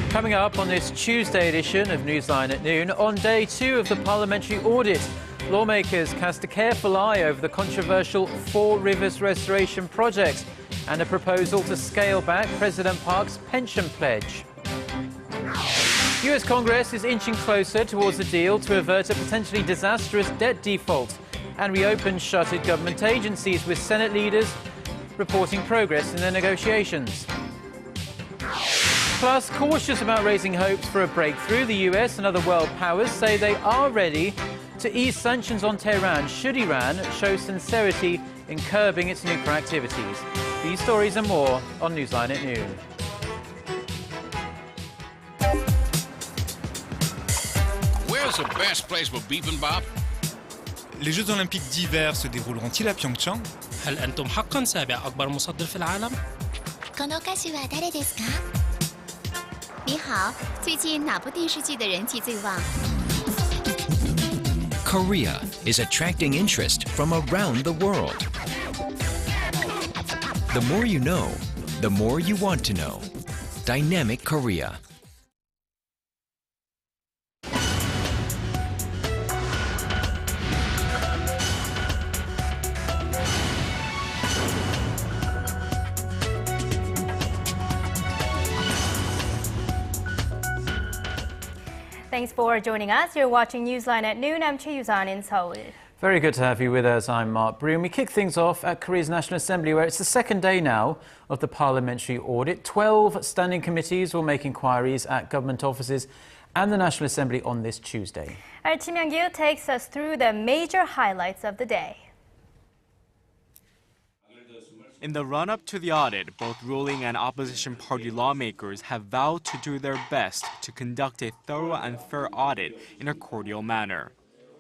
Coming up on this Tuesday edition of Newsline at Noon, on day 2 of the parliamentary audit, lawmakers cast a careful eye over the controversial Four Rivers restoration project and a proposal to scale back President Park's pension pledge. US Congress is inching closer towards a deal to avert a potentially disastrous debt default and reopen shuttered government agencies, with Senate leaders reporting progress in their negotiations. Plus, cautious about raising hopes for a breakthrough, the US and other world powers say they are ready to ease sanctions on Tehran should Iran show sincerity in curbing its nuclear activities. These stories and more on Newsline at Noon. Where's the best place for bibimbap? Les Jeux Olympiques d'hiver se dérouleront-ils à Pyeongchang? هل أنتم حقاً سابع أكبر مصدر في العالم؟ この歌手は誰ですか？你好，最近哪部电视剧的人气最旺？ Korea is attracting interest from around the world. The more you know, the more you want to know. Dynamic Korea. Thanks for joining us. You're watching Newsline at Noon. I'm Choi in Seoul. Very good to have you with us. I'm Mark Brew. And we kick things off at Korea's National Assembly, where it's the second day now of the parliamentary audit. 12 standing committees will make inquiries at government offices and the National Assembly on this Tuesday. Our Kim Young-gil takes us through the major highlights of the day. In the run-up to the audit, both ruling and opposition party lawmakers have vowed to do their best to conduct a thorough and fair audit in a cordial manner.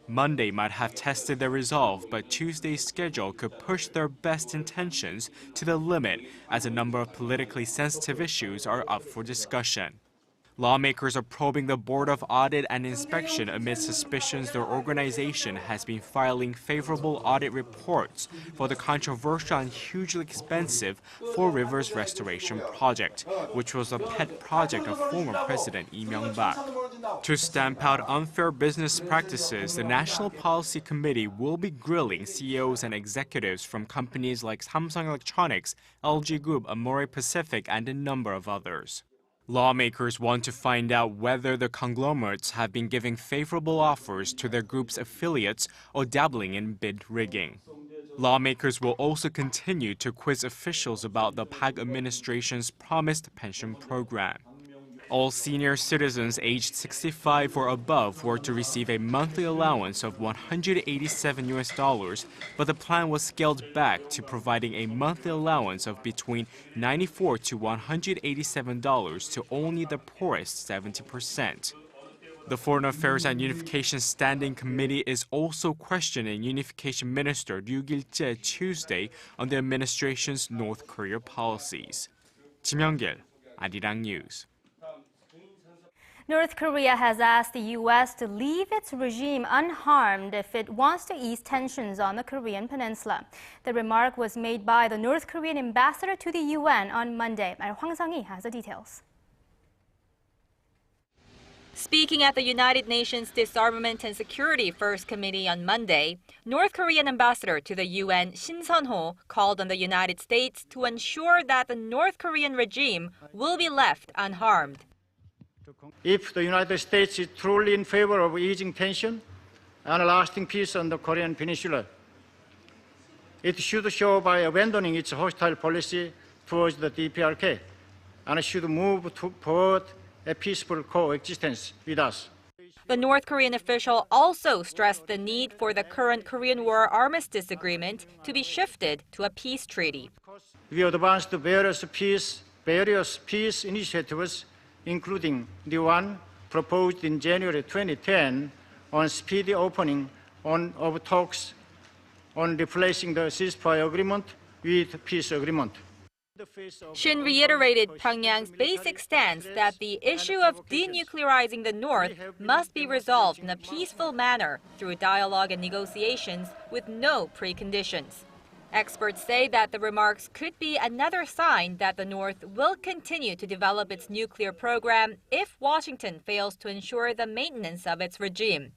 Monday might have tested their resolve, but Tuesday's schedule could push their best intentions to the limit as a number of politically sensitive issues are up for discussion. Lawmakers are probing the Board of Audit and Inspection amid suspicions their organization has been filing favorable audit reports for the controversial and hugely expensive Four Rivers restoration project, which was a pet project of former President Lee Myung-bak. To stamp out unfair business practices, the National Policy Committee will be grilling CEOs and executives from companies like Samsung Electronics, LG Group, Amore Pacific, and a number of others. Lawmakers want to find out whether the conglomerates have been giving favorable offers to their group's affiliates or dabbling in bid rigging. Lawmakers will also continue to quiz officials about the Park administration's promised pension program. All senior citizens aged 65 or above were to receive a monthly allowance of $187, but the plan was scaled back to providing a monthly allowance of between $94 to $187 to only the poorest 70%. The Foreign Affairs and Unification Standing Committee is also questioning Unification Minister Ryu Gil-jae Tuesday on the administration's North Korea policies. Kim Young-gil, Arirang News. North Korea has asked the U.S. to leave its regime unharmed if it wants to ease tensions on the Korean peninsula. The remark was made by the North Korean ambassador to the UN on Monday. Hwang Sang-hee has the details. Speaking at the United Nations Disarmament and Security First Committee on Monday, North Korean ambassador to the UN Shin Sun-ho called on the United States to ensure that the North Korean regime will be left unharmed. If the United States is truly in favor of easing tension and lasting peace on the Korean peninsula, it should show by abandoning its hostile policy towards the DPRK and should move toward a peaceful coexistence with us. The North Korean official also stressed the need for the current Korean War armistice agreement to be shifted to a peace treaty. We advanced various peace initiatives, including the one proposed in January 2010 on speedy opening of talks on replacing the ceasefire agreement with peace agreement. Shin reiterated Pyongyang's basic stance that the issue of denuclearizing the North must be resolved in a peaceful manner through dialogue and negotiations with no preconditions. Experts say that the remarks could be another sign that the North will continue to develop its nuclear program if Washington fails to ensure the maintenance of its regime.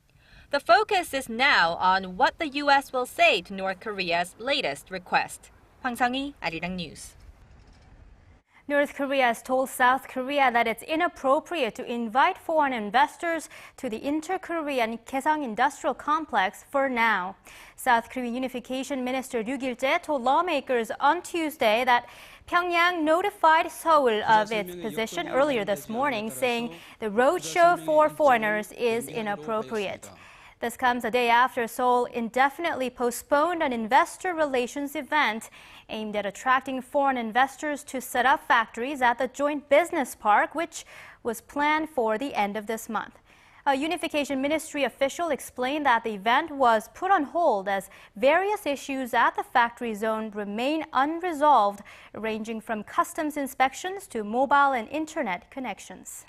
The focus is now on what the U.S. will say to North Korea's latest request. Hwang Sang-hee, Arirang News. North Korea has told South Korea that it's inappropriate to invite foreign investors to the Inter-Korean Kaesong Industrial Complex for now. South Korean Unification Minister Ryu Gil-jae told lawmakers on Tuesday that Pyongyang notified Seoul of its position earlier this morning, saying the roadshow for foreigners is inappropriate. This comes a day after Seoul indefinitely postponed an investor relations event aimed at attracting foreign investors to set up factories at the joint business park, which was planned for the end of this month. A Unification Ministry official explained that the event was put on hold as various issues at the factory zone remain unresolved, ranging from customs inspections to mobile and internet connections.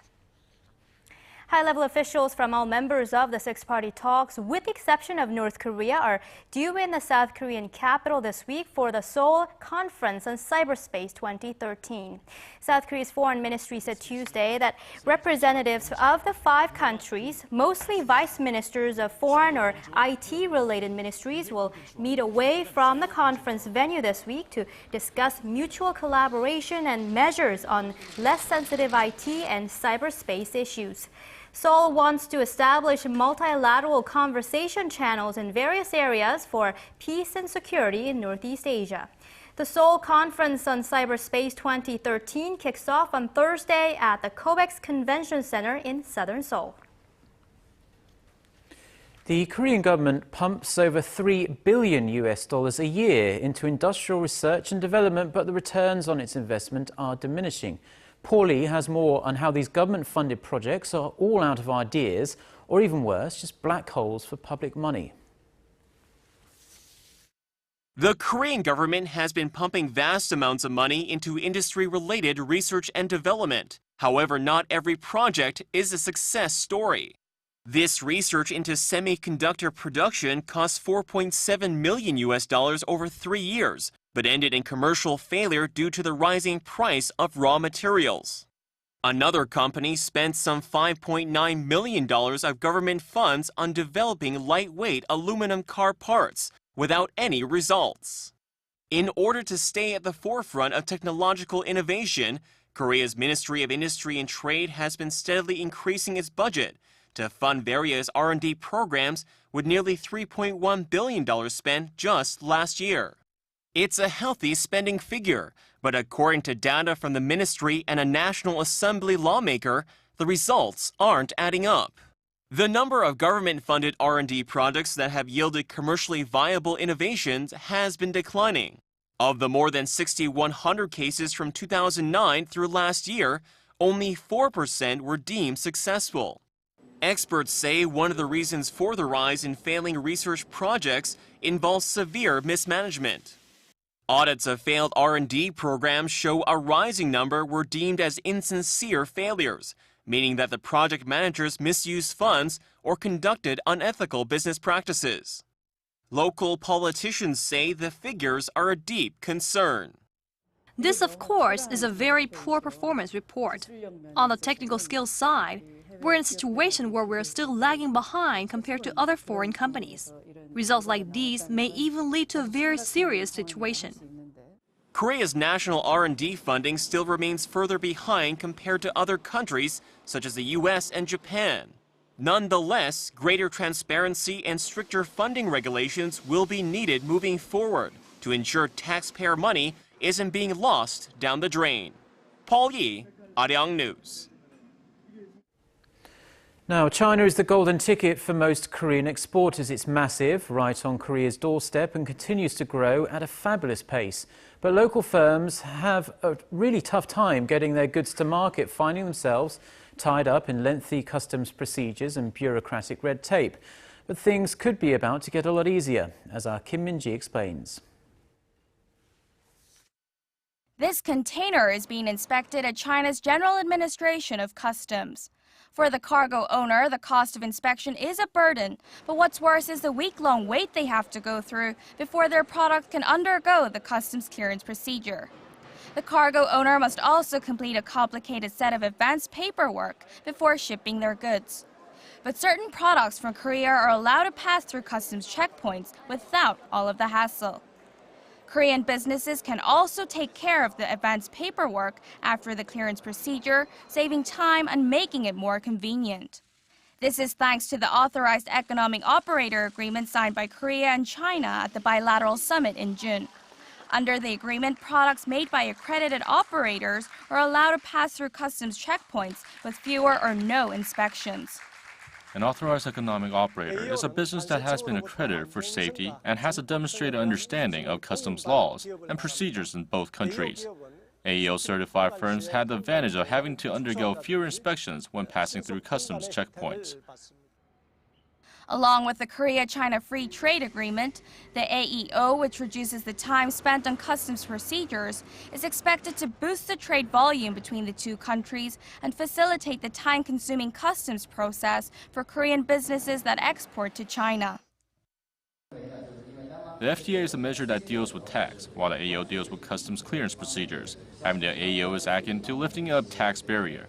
High-level officials from all members of the six-party talks, with the exception of North Korea, are due in the South Korean capital this week for the Seoul Conference on Cyberspace 2013. South Korea's foreign ministry said Tuesday that representatives of the 5 countries, mostly vice ministers of foreign or IT-related ministries, will meet away from the conference venue this week to discuss mutual collaboration and measures on less sensitive IT and cyberspace issues. Seoul wants to establish multilateral conversation channels in various areas for peace and security in Northeast Asia. The Seoul Conference on Cyberspace 2013 kicks off on Thursday at the COEX Convention Center in southern Seoul. The Korean government pumps over $3 billion a year into industrial research and development, but the returns on its investment are diminishing. Paul Lee has more on how these government-funded projects are all out of ideas, or even worse, just black holes for public money. The Korean government has been pumping vast amounts of money into industry-related research and development. However, not every project is a success story. This research into semiconductor production cost $4.7 million over 3 years, but ended in commercial failure due to the rising price of raw materials. Another company spent some $5.9 million of government funds on developing lightweight aluminum car parts without any results. In order to stay at the forefront of technological innovation, Korea's Ministry of Industry and Trade has been steadily increasing its budget to fund various R&D programs, with nearly $3.1 billion spent just last year. It's a healthy spending figure, but according to data from the ministry and a National Assembly lawmaker, the results aren't adding up. The number of government-funded R&D projects that have yielded commercially viable innovations has been declining. Of the more than 6,100 cases from 2009 through last year, only 4% were deemed successful. Experts say one of the reasons for the rise in failing research projects involves severe mismanagement. Audits of failed R&D programs show a rising number were deemed as insincere failures, meaning that the project managers misused funds or conducted unethical business practices. Local politicians say the figures are a deep concern. This, of course, is a very poor performance report. On the technical skills side, we're in a situation where we're still lagging behind compared to other foreign companies. Results like these may even lead to a very serious situation. Korea's national R&D funding still remains further behind compared to other countries such as the US and Japan. Nonetheless, greater transparency and stricter funding regulations will be needed moving forward to ensure taxpayer money isn't being lost down the drain. Paul Yi, Arirang News. Now, China is the golden ticket for most Korean exporters. It's massive, right on Korea's doorstep, and continues to grow at a fabulous pace. But local firms have a really tough time getting their goods to market, finding themselves tied up in lengthy customs procedures and bureaucratic red tape. But things could be about to get a lot easier, as our Kim Min-ji explains. This container is being inspected at China's General Administration of Customs. For the cargo owner, the cost of inspection is a burden, but what's worse is the week-long wait they have to go through before their product can undergo the customs clearance procedure. The cargo owner must also complete a complicated set of advanced paperwork before shipping their goods. But certain products from Korea are allowed to pass through customs checkpoints without all of the hassle. Korean businesses can also take care of the advanced paperwork after the clearance procedure, saving time and making it more convenient. This is thanks to the authorized economic operator agreement signed by Korea and China at the bilateral summit in June. Under the agreement, products made by accredited operators are allowed to pass through customs checkpoints with fewer or no inspections. An authorized economic operator is a business that has been accredited for safety and has a demonstrated understanding of customs laws and procedures in both countries. AEO certified firms had the advantage of having to undergo fewer inspections when passing through customs checkpoints. Along with the Korea-China Free Trade Agreement, the AEO, which reduces the time spent on customs procedures, is expected to boost the trade volume between the two countries and facilitate the time-consuming customs process for Korean businesses that export to China. The FTA is a measure that deals with tax, while the AEO deals with customs clearance procedures. Having the AEO is akin to lifting a tax barrier.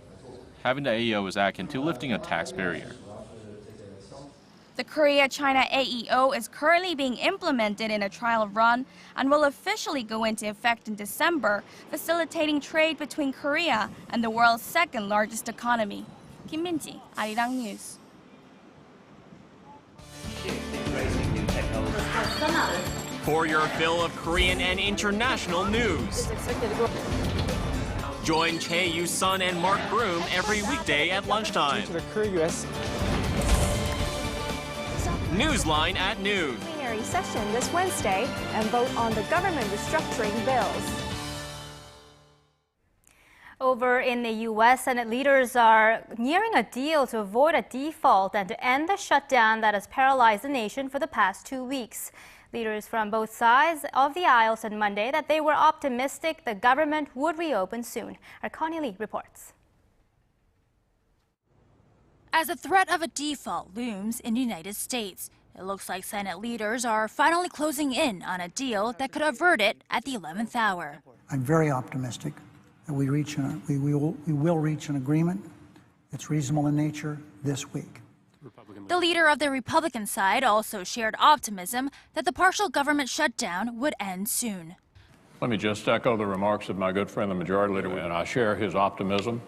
The Korea-China AEO is currently being implemented in a trial run and will officially go into effect in December, facilitating trade between Korea and the world's second largest economy. Kim Min-ji, Arirang News. For your fill of Korean and international news. Join Choi Yu-sun and Mark Broom every weekday at lunchtime. NEWSLINE at noon. Plenary session this Wednesday and vote on the government restructuring bills. Over in the U.S., Senate leaders are nearing a deal to avoid a default and to end the shutdown that has paralyzed the nation for the past 2 weeks. Leaders from both sides of the aisle said Monday that they were optimistic the government would reopen soon. Our Connie Lee reports. As the threat of a default looms in the United States, it looks like Senate leaders are finally closing in on a deal that could avert it at the 11th hour. I'm very optimistic that we will reach an agreement that's reasonable in nature this week. The leader of the Republican side also shared optimism that the partial government shutdown would end soon. Let me just echo the remarks of my good friend, the Majority Leader, and I share his optimism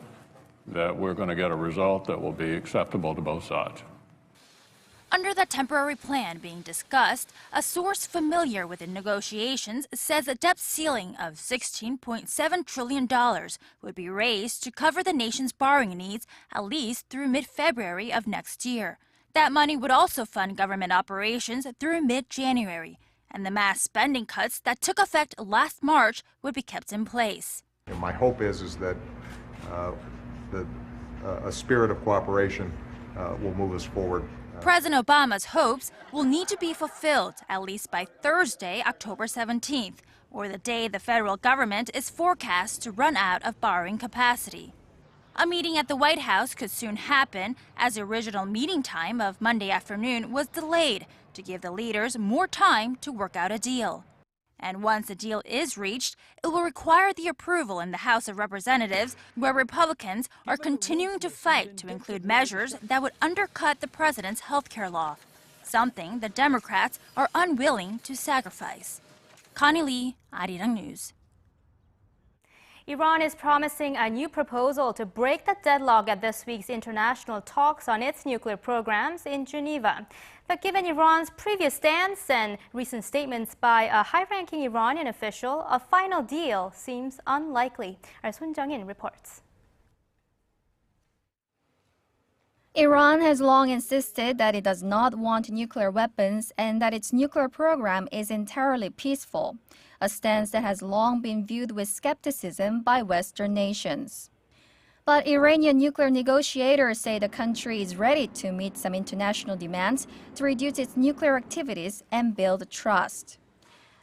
that we're going to get a result that will be acceptable to both sides. Under the temporary plan being discussed, a source familiar with the negotiations says a debt ceiling of $16.7 trillion would be raised to cover the nation's borrowing needs at least through mid-February of next year. That money would also fund government operations through mid-January, and the mass spending cuts that took effect last March would be kept in place. My hope is that a spirit of cooperation will move us forward. President Obama's hopes will need to be fulfilled at least by Thursday, October 17th, or the day the federal government is forecast to run out of borrowing capacity. A meeting at the White House could soon happen, as the original meeting time of Monday afternoon was delayed to give the leaders more time to work out a deal. And once a deal is reached, it will require the approval in the House of Representatives, where Republicans are continuing to fight to include measures that would undercut the president's health care law, something the Democrats are unwilling to sacrifice. Connie Lee, Arirang News. Iran is promising a new proposal to break the deadlock at this week's international talks on its nuclear programs in Geneva. But given Iran's previous stance and recent statements by a high-ranking Iranian official, a final deal seems unlikely. Our Sun Jung-in reports. Iran has long insisted that it does not want nuclear weapons and that its nuclear program is entirely peaceful, a stance that has long been viewed with skepticism by Western nations. But Iranian nuclear negotiators say the country is ready to meet some international demands to reduce its nuclear activities and build trust.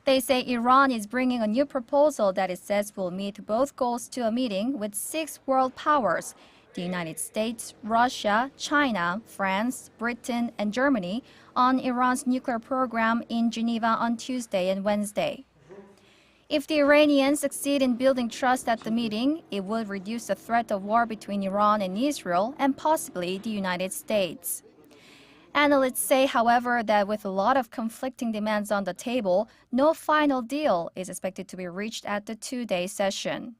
They say Iran is bringing a new proposal that it says will meet both goals to a meeting with 6 world powers, the United States, Russia, China, France, Britain, and Germany on Iran's nuclear program in Geneva on Tuesday and Wednesday. If the Iranians succeed in building trust at the meeting, it would reduce the threat of war between Iran and Israel and possibly the United States. Analysts say, however, that with a lot of conflicting demands on the table, no final deal is expected to be reached at the two-day session.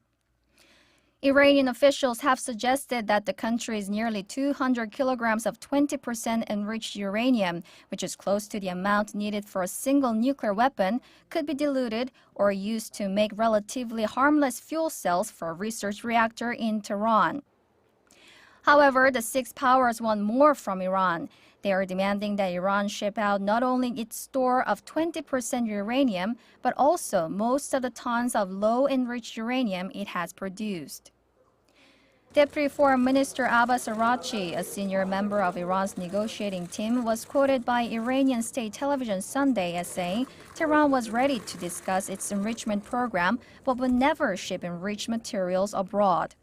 Iranian officials have suggested that the country's nearly 200 kilograms of 20% enriched uranium, which is close to the amount needed for a single nuclear weapon, could be diluted or used to make relatively harmless fuel cells for a research reactor in Tehran. However, the six powers want more from Iran. They are demanding that Iran ship out not only its store of 20% uranium, but also most of the tons of low-enriched uranium it has produced. Deputy Foreign Minister Abbas Araghchi, a senior member of Iran's negotiating team, was quoted by Iranian state television Sunday as saying Tehran was ready to discuss its enrichment program, but would never ship enriched materials abroad.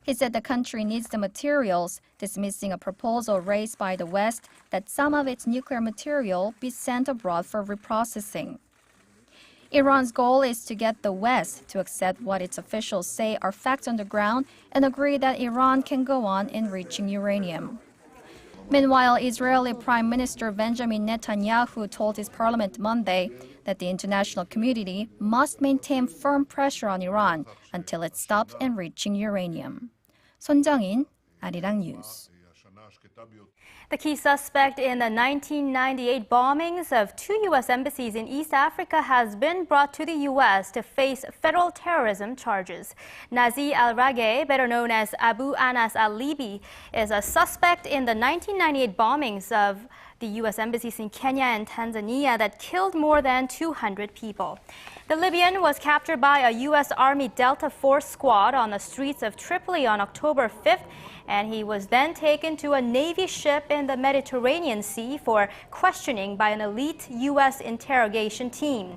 He said the country needs the materials, dismissing a proposal raised by the West that some of its nuclear material be sent abroad for reprocessing. Iran's goal is to get the West to accept what its officials say are facts on the ground and agree that Iran can go on enriching uranium. Meanwhile, Israeli Prime Minister Benjamin Netanyahu told his parliament Monday that the international community must maintain firm pressure on Iran until it stops enriching uranium. 손정인, Arirang News. The key suspect in the 1998 bombings of two U.S. embassies in East Africa has been brought to the U.S. to face federal terrorism charges. Nazi al-Rageh, better known as Abu Anas al-Libi, is a suspect in the 1998 bombings of the U.S. embassies in Kenya and Tanzania that killed more than 200 people. The Libyan was captured by a U.S. Army Delta Force squad on the streets of Tripoli on October 5th, and he was then taken to a Navy ship in the Mediterranean Sea for questioning by an elite U.S. interrogation team.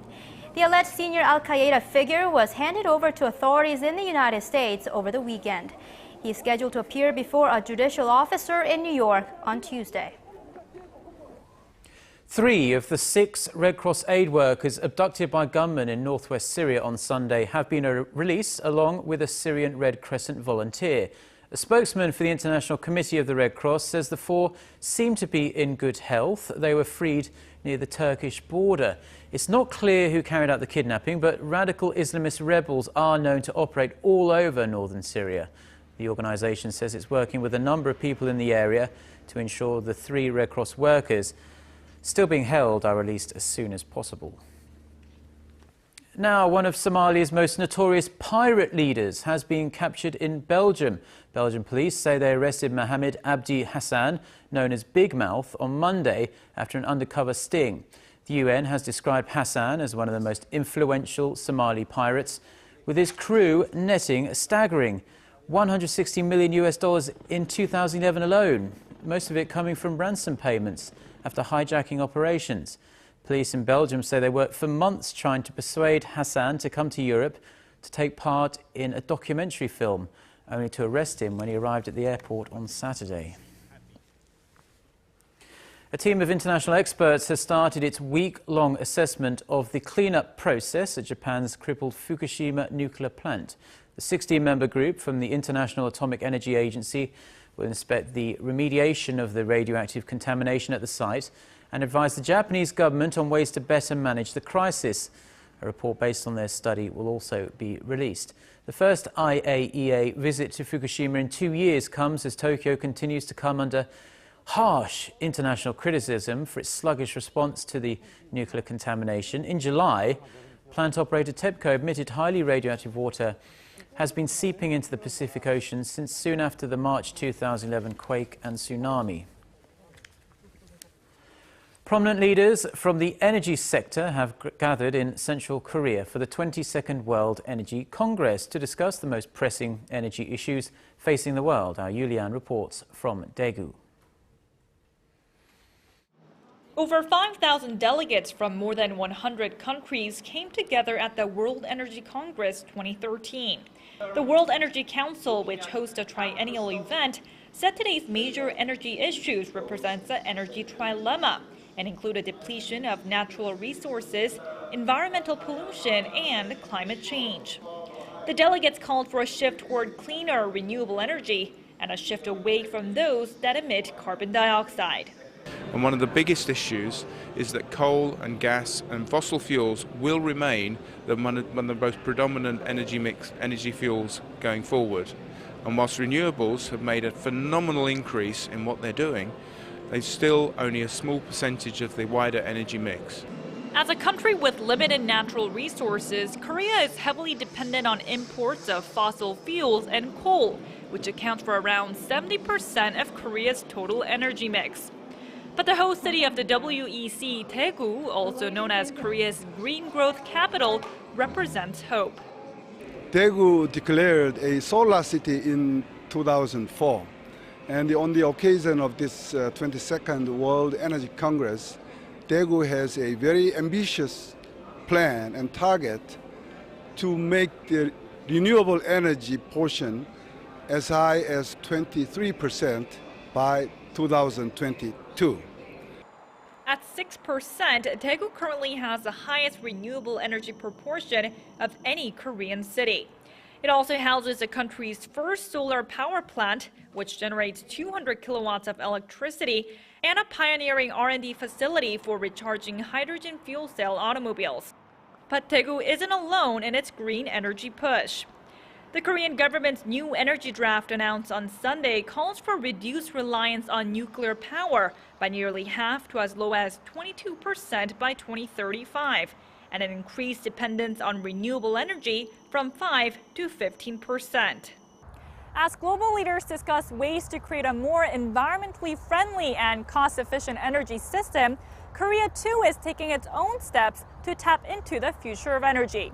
The alleged senior al-Qaeda figure was handed over to authorities in the United States over the weekend. He is scheduled to appear before a judicial officer in New York on Tuesday. 3 of the 6 Red Cross aid workers abducted by gunmen in northwest Syria on Sunday have been released, along with a Syrian Red Crescent volunteer. A spokesman for the International Committee of the Red Cross says the 4 seem to be in good health. They were freed near the Turkish border. It's not clear who carried out the kidnapping, but radical Islamist rebels are known to operate all over northern Syria. The organisation says it's working with a number of people in the area to ensure the 3 Red Cross workers still being held are released as soon as possible. Now, one of Somalia's most notorious pirate leaders has been captured in Belgium. Belgian police say they arrested Mohamed Abdi Hassan, known as Big Mouth, on Monday after an undercover sting. The UN has described Hassan as one of the most influential Somali pirates, with his crew netting a staggering $160 million in 2011 alone, most of it coming from ransom payments after hijacking operations. Police in Belgium say they worked for months trying to persuade Hassan to come to Europe to take part in a documentary film, only to arrest him when he arrived at the airport on Saturday. A team of international experts has started its week-long assessment of the clean-up process at Japan's crippled Fukushima nuclear plant. The 16-member group from the International Atomic Energy Agency will inspect the remediation of the radioactive contamination at the site and advise the Japanese government on ways to better manage the crisis. A report based on their study will also be released. The first IAEA visit to Fukushima in 2 years comes as Tokyo continues to come under harsh international criticism for its sluggish response to the nuclear contamination. In July, plant operator TEPCO admitted highly radioactive water has been seeping into the Pacific Ocean since soon after the March 2011 quake and tsunami. Prominent leaders from the energy sector have gathered in Central Korea for the 22nd World Energy Congress to discuss the most pressing energy issues facing the world. Our Yulian reports from Daegu. Over 5,000 delegates from more than 100 countries came together at the World Energy Congress 2013. The World Energy Council, which hosts a triennial event, said today's major energy issues represents an energy trilemma and include a depletion of natural resources, environmental pollution, and climate change. The delegates called for a shift toward cleaner, renewable energy and a shift away from those that emit carbon dioxide. And one of the biggest issues is that coal and gas and fossil fuels will remain one of the most predominant energy fuels going forward. And whilst renewables have made a phenomenal increase in what they're doing, they're still only a small percentage of the wider energy mix. As a country with limited natural resources, Korea is heavily dependent on imports of fossil fuels and coal, which accounts for around 70% of Korea's total energy mix. But the host city of the WEC, Daegu, also known as Korea's green growth capital, represents hope. Daegu declared a solar city in 2004. And on the occasion of this 22nd World Energy Congress, Daegu has a very ambitious plan and target to make the renewable energy portion as high as 23% by 2022. At 6%, Daegu currently has the highest renewable energy proportion of any Korean city. It also houses the country's first solar power plant, which generates 200 kilowatts of electricity, and a pioneering R&D facility for recharging hydrogen fuel cell automobiles. But Daegu isn't alone in its green energy push. The Korean government's new energy draft announced on Sunday calls for reduced reliance on nuclear power by nearly half to as low as 22% by 2035, and an increased dependence on renewable energy from 5 to 15%. As global leaders discuss ways to create a more environmentally friendly and cost-efficient energy system, Korea too is taking its own steps to tap into the future of energy.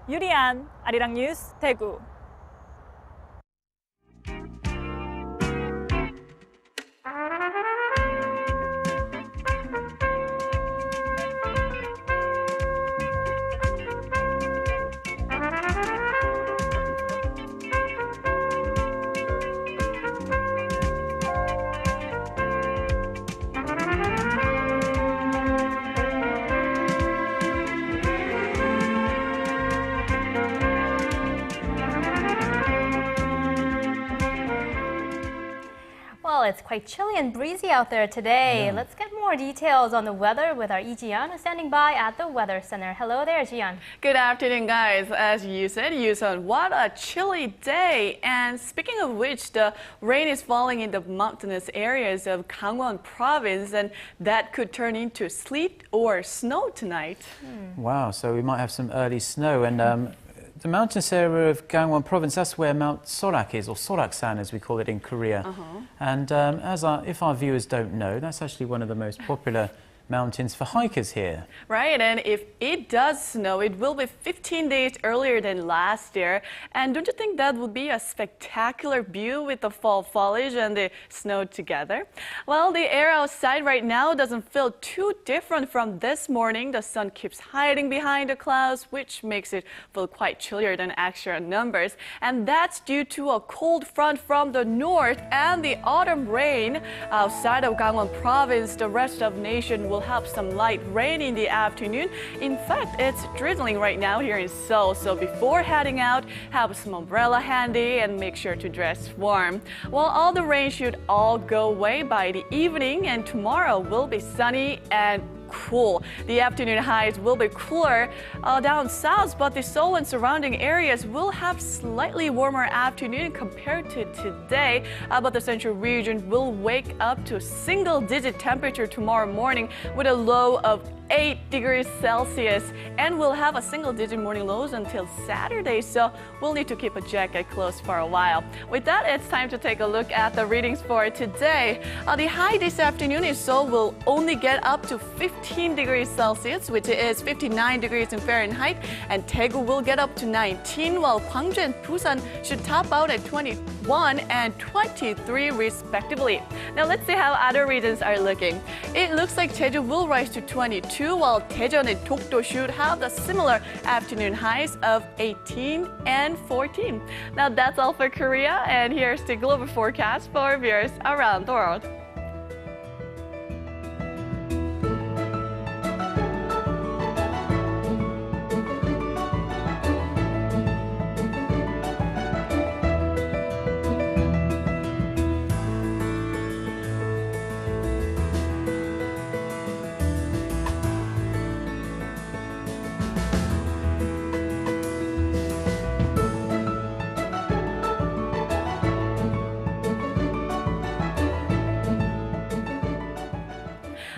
Yuri-an, Arirang News, Daegu. It's quite chilly and breezy out there today. Yeah. Let's get more details on the weather with our Lee Ji-yeon, who's standing by at the Weather Center. Hello there, Ji-yeon. Good afternoon, guys. As you said, Yusun, what a chilly day. And speaking of which, the rain is falling in the mountainous areas of Gangwon province, and that could turn into sleet or snow tonight. Wow, so we might have some early snow. And the mountainous area of Gangwon province, that's where Mount Sorak is, or Sorak-san as we call it in Korea. And if our viewers don't know, that's actually one of the most popular mountains for hikers here. Right, and if it does snow, it will be 15 days earlier than last year. And don't you think that would be a spectacular view with the fall foliage and the snow together? Well, the air outside right now doesn't feel too different from this morning. The sun keeps hiding behind the clouds, which makes it feel quite chillier than actual numbers. And that's due to a cold front from the north and the autumn rain. Outside of Gangwon province, the rest of the nation will have some light rain in the afternoon. In fact, it's drizzling right now here in Seoul, so before heading out, have some umbrella handy and make sure to dress warm. Well, all the rain should all go away by the evening, and tomorrow will be sunny and cool. The afternoon highs will be cooler down south, but the Seoul and surrounding areas will have slightly warmer afternoon compared to today. But the central region will wake up to single-digit temperature tomorrow morning with a low of 8 degrees Celsius, and we'll have a single-digit morning lows until Saturday, so we'll need to keep a jacket close for a while. With that, it's time to take a look at the readings for today. The high this afternoon in Seoul will only get up to 15 degrees Celsius, which is 59 degrees in Fahrenheit, and Daegu will get up to 19, while Gwangju and Busan should top out at 21 and 23 respectively. Now let's see how other regions are looking. It looks like Jeju will rise to 22, 22, while Daejeon and Dokdo should have the similar afternoon highs of 18 and 14. Now that's all for Korea, and here's the global forecast for viewers around the world.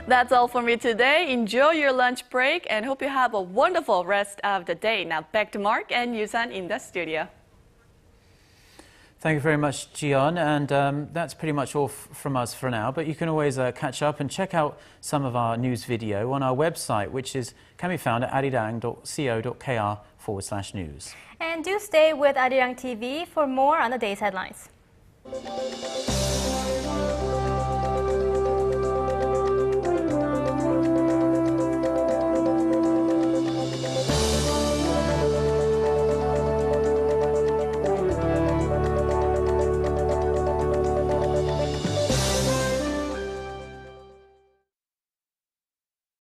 That's all for me today. Enjoy your lunch break and hope you have a wonderful rest of the day. Now back to Mark and Yusan in the studio. Thank you very much, Jiyeon. And that's pretty much all from us for now. But you can always catch up and check out some of our news video on our website, which can be found at arirang.co.kr/news. And do stay with Arirang TV for more on the day's headlines.